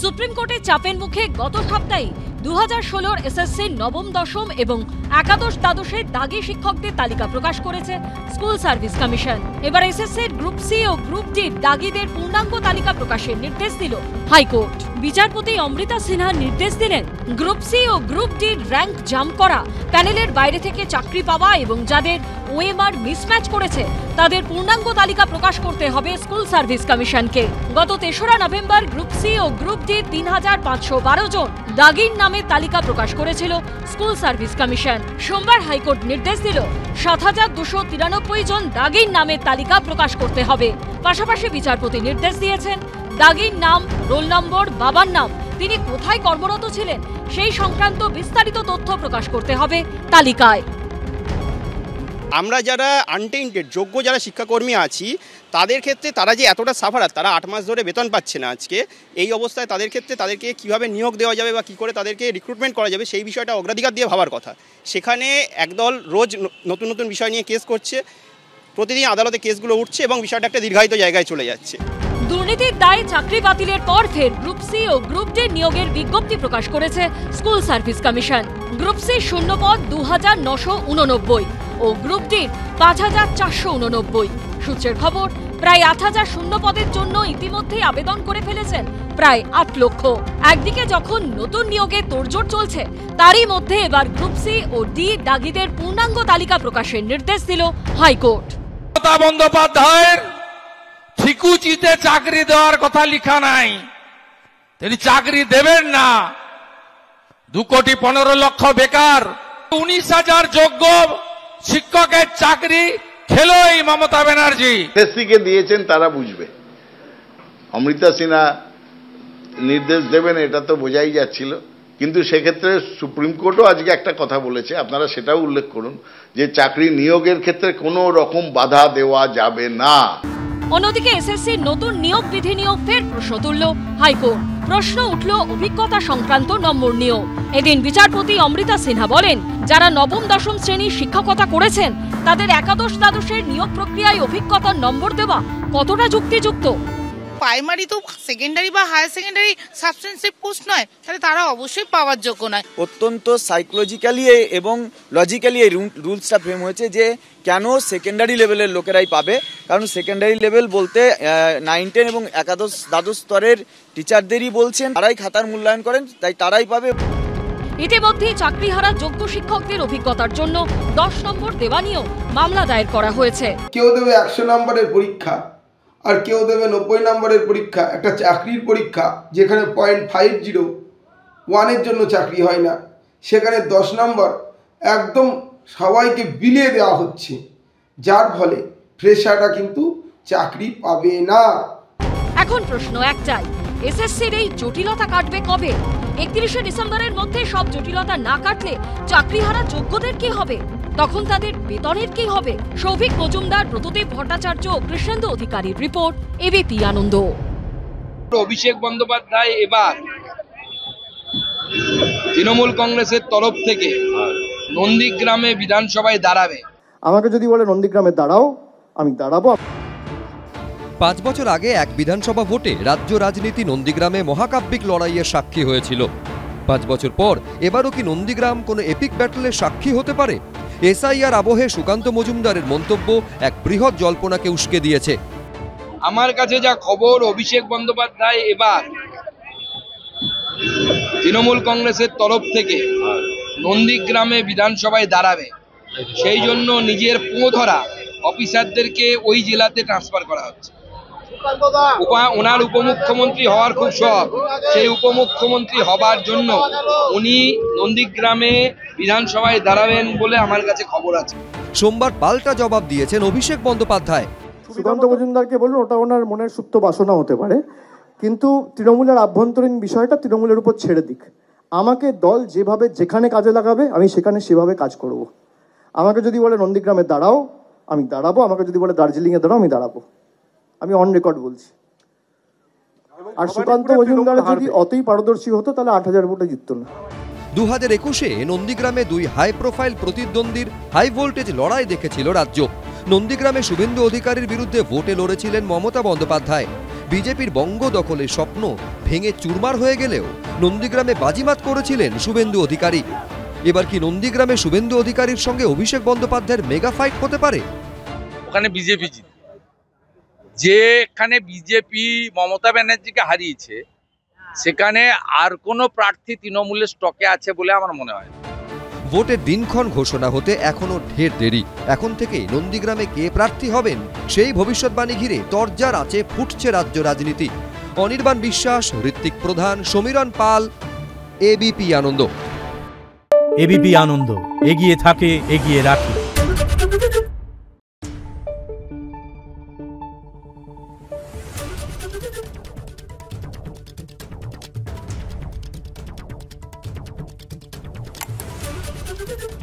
Supreme কোর্টের চাপের মুখে গত সপ্তাহে 2016 এসএসসির নবম দশম এবং একাদশ দ্বাদশের দাগি শিক্ষকদের তালিকা প্রকাশ করেছে স্কুল সার্ভিস কমিশন। এবার এসএসসির গ্রুপ সি ও গ্রুপ ডি দাগিদের পূর্ণাঙ্গ তালিকা প্রকাশের নির্দেশ দিল হাইকোর্ট। বিচারপতি অমৃতা সিনহা নির্দেশ দিলেন, গ্রুপ সি ও গ্রুপ ডি র্যাঙ্ক জাম্প করা, প্যানেলের বাইরে থেকে চাকরি পাওয়া এবং যাদের ওএমআর মিসম্যাচ করেছে তাদের পূর্ণাঙ্গ তালিকা প্রকাশ করতে হবে স্কুল সার্ভিস কমিশনকে। গত 3রা নভেম্বর গ্রুপ সি ও গ্রুপ ডি 3512 জন দাগির নামে তালিকা প্রকাশ করেছিল স্কুল সার্ভিস কমিশন। সোমবার হাইকোর্ট নির্দেশ দিল 7293 জন দাগির নামের তালিকা প্রকাশ করতে হবে। পাশাপাশি বিচারপতি নির্দেশ দিয়েছেন, দাগির নাম, রোল নম্বর, বাবার নাম, তিনি কোথায় কর্মরত ছিলেন সেই সংক্রান্ত বিস্তারিত তথ্য প্রকাশ করতে হবে তালিকায়। আমরা যারা আনটেইন্টেড যোগ্য যারা শিক্ষাকর্মী আছি তাদের ক্ষেত্রে তারা যে এতটা সাফারার, তারা 8 মাস ধরে বেতন পাচ্ছে না আজকে, এই অবস্থায় তাদের ক্ষেত্রে তাদেরকে কীভাবে নিয়োগ দেওয়া যাবে বা কী করে তাদেরকে রিক্রুটমেন্ট করা যাবে সেই বিষয়টা অগ্রাধিকার দিয়ে ভাবার কথা। সেখানে একদল রোজ নতুন নতুন বিষয় নিয়ে কেস করছে, প্রতিদিন আদালতে কেসগুলো উঠছে এবং বিষয়টা একটা দীর্ঘায়িত জায়গায় চলে যাচ্ছে। দুর্নীতির দায়ে চাকরি বাতিলের পর ফের গ্রুপ সি ও গ্রুপ ডি নিয়োগের বিজ্ঞপ্তি প্রকাশ করেছে স্কুল সার্ভিস কমিশন। গ্রুপ সি শূন্য পদ 2989 ও গ্রুপ ডি 5489। সূত্রের খবর, প্রায় 8000 শূন্য পদের জন্য ইতিমধ্যেই আবেদন করে ফেলেছেন প্রায় 8 লক্ষ। একদিকে যখন নতুন নিয়োগে তোড়জোড় চলছে, তারই মধ্যে এবার গ্রুপ সি ও ডি দাগিদের পূর্ণাঙ্গ তালিকা প্রকাশের নির্দেশ দিল হাইকোর্ট। মমতা বন্দ্যোপাধ্যায়ের ঠিকুচিতে চাকরি দেওয়ার কথা লেখা নাই, তিনি চাকরি দেবেন না। 2,15,00,000 বেকার, 19,000 যোগ্য শিক্ষকের চাকরি খেলো এই মমতা ব্যানার্জি। এসএসসিকে দিয়েছেন তারা বুঝবে, অমৃতা সিনহা নির্দেশ দেবেন এটা তো বোঝাই যাচ্ছিল। কিন্তু সেক্ষেত্রে সুপ্রিম কোর্টও আজকে একটা কথা বলেছে, আপনারা সেটাও উল্লেখ করুন, যে চাকরি নিয়োগের ক্ষেত্রে কোনো রকম বাধা দেওয়া যাবে না। অন্যদিকে এসএসসির নতুন নিয়োগ বিধি নিয়েও ফের প্রশ্ন তুলল হাইকোর্ট। প্রশ্ন উঠল অভিজ্ঞতা সংক্রান্ত নম্বর নিয়েও। এদিন বিচারপতি অমৃতা সিনহা বলেন, যারা নবম দশম শ্রেণীর শিক্ষকতা করেছেন তাদের একাদশ দ্বাদশের নিয়োগ প্রক্রিয়ায় অভিজ্ঞতার নম্বর দেওয়া কতটা যুক্তিযুক্ত। প্রাইমারি তো সেকেন্ডারি বা হায়ার সেকেন্ডারি সাবস্টেন্সিভ পোস্ট নয়, তাহলে তারা অবশ্যই পাওয়ার যোগ্য নয়। অত্যন্ত সাইকোলজিক্যালি এবং লজিক্যালি এই রুলসটা ফ্রেম হয়েছে যে কেন সেকেন্ডারি লেভেলের লোকেরাই পাবে, কারণ সেকেন্ডারি লেভেল বলতে 9, 10 এবং একাদশ দ্বাদশ স্তরের টিচারদেরই বলছেন, তারাই খাতার মূল্যায়ন করেন, তাই তারাই পাবে। ইতিমধ্যে চাকরিহারা যোগ্য শিক্ষকদের অভিজ্ঞতার জন্য 10 নম্বর দেওয়া নিয়েও মামলা দায়ের করা হয়েছে। কেউ দেবে 100 নম্বরের পরীক্ষা আর কেউ দেবে 90 নম্বরের পরীক্ষা। একটা চাকরির পরীক্ষা যেখানে 0.501-এর জন্য চাকরি হয় না, সেখানে 10 নম্বর একদম সবাইকে বিলিয়ে দেওয়া হচ্ছে, যার ফলে ফ্রেশাররা কিন্তু চাকরি পাবে না। এখন প্রশ্ন একটাই, এসএসসির এই জটিলতা কাটবে কবে? 31শে ডিসেম্বরের মধ্যে সব জটিলতা না কাটলে চাকরিহারা যোগ্যদের কি হবে? তখন তাদের বেতনের কি হবে? সৌভিক মজুমদার, ব্রতদেব ভট্টাচার্য ও কৃষ্ণেন্দু অধিকারীর রিপোর্ট, এবিপি আনন্দ। অভিষেক বন্দ্যোপাধ্যায় এবার তৃণমূল কংগ্রেসের তরফ থেকে নন্দীগ্রামে বিধানসভায় দাঁড়াবে। আমাকে যদি বলে নন্দীগ্রামে দাঁড়াও, আমি দাঁড়াবো। 5 বছর আগে এক বিধানসভা ভোটে রাজ্য রাজনীতি নন্দীগ্রামে মহাকাব্যিক লড়াইয়ের সাক্ষী হয়েছিল। 5 বছর পর এবারও কি নন্দীগ্রাম কোনো এপিক ব্যাটলের সাক্ষী হতে পারে? এসআইআর আবহে সুকান্ত মজুমদারের মন্তব্য এক বৃহৎ জল্পনাকে উস্কে দিয়েছে। আমার কাছে যা খবর, অভিষেক বন্দ্যোপাধ্যায় এবার তৃণমূল কংগ্রেসের তরফ থেকে নন্দীগ্রামে বিধানসভায় দাঁড়াবে, সেই জন্য নিজের পোঁধরা অফিসারদেরকে ওই জেলাতে ট্রান্সফার করা হচ্ছে। ওনার উপমুখ্যমন্ত্রী হওয়ার খুব শখ, সেই উপমুখ্যমন্ত্রী হবার জন্য উনি নন্দীগ্রামে বিধানসভায় দাঁড়াবেন বলে আমার কাছে খবর আছে। সোমবার পাল্টা জবাব দিয়েছেন অভিষেক বন্দ্যোপাধ্যায়। সুকান্ত মজুমদারকে বলুন, ওটা ওনার মনের সুপ্ত বাসনা হতে পারে, কিন্তু তৃণমূলের আভ্যন্তরীণ বিষয়টা তৃণমূলের উপর ছেড়ে দিক। আমাকে দল যেভাবে যেখানে কাজে লাগাবে আমি সেখানে সেভাবে কাজ করব। আমাকে যদি বলে নন্দীগ্রামে দাঁড়াও, আমি দাঁড়াবো। আমাকে যদি বলে দার্জিলিংয়ে দাঁড়াও, আমি দাঁড়াবো। আমি অন রেকর্ড বলছি। আর সুকান্ত মজুমদার যদি অতই পারদর্শী হতো তাহলে 8000 ভোটে জিততো না। 2021-এ নন্দীগ্রামে 2 হাই প্রোফাইল প্রতিদ্বন্দ্বীর হাই ভোল্টেজ লড়াই দেখেছিল রাজ্য। নন্দীগ্রামে শুভেন্দু অধিকারীর বিরুদ্ধে ভোটে লড়েছিলেন মমতা বন্দ্যোপাধ্যায়। বিজেপির বঙ্গ দখলের স্বপ্ন ভেঙে চুরমার হয়ে গেলেও নন্দীগ্রামে বাজিমাত করেছিলেন শুভেন্দু অধিকারী। এবার কি নন্দীগ্রামে শুভেন্দু অধিকারীর সঙ্গে অভিষেক বন্দ্যোপাধ্যায়ের মেগা ফাইট হতে পারে? ওখানে বিজেপি জিতবে। যেখানে বিজেপি মমতা ব্যানার্জিকে হারিয়েছে সেখানে আর কোনো প্রার্থী তৃণমূলের স্টকে আছে বলে আমার মনে হয়। ভোটের দিনক্ষণ ঘোষণা হতে এখনো ঢের দেরি। এখন থেকেই নন্দীগ্রামে কে প্রার্থী হবেন সেই ভবিষ্যৎবাণী ঘিরে তরজার আছে ফুটছে রাজ্য রাজনীতি। অনির্বাণ বিশ্বাস, ঋত্বিক প্রধান, সমীরণ পাল, এবিপি আনন্দ। এবিপি আনন্দ, এগিয়ে থাকে, এগিয়ে রাখে। Thank you.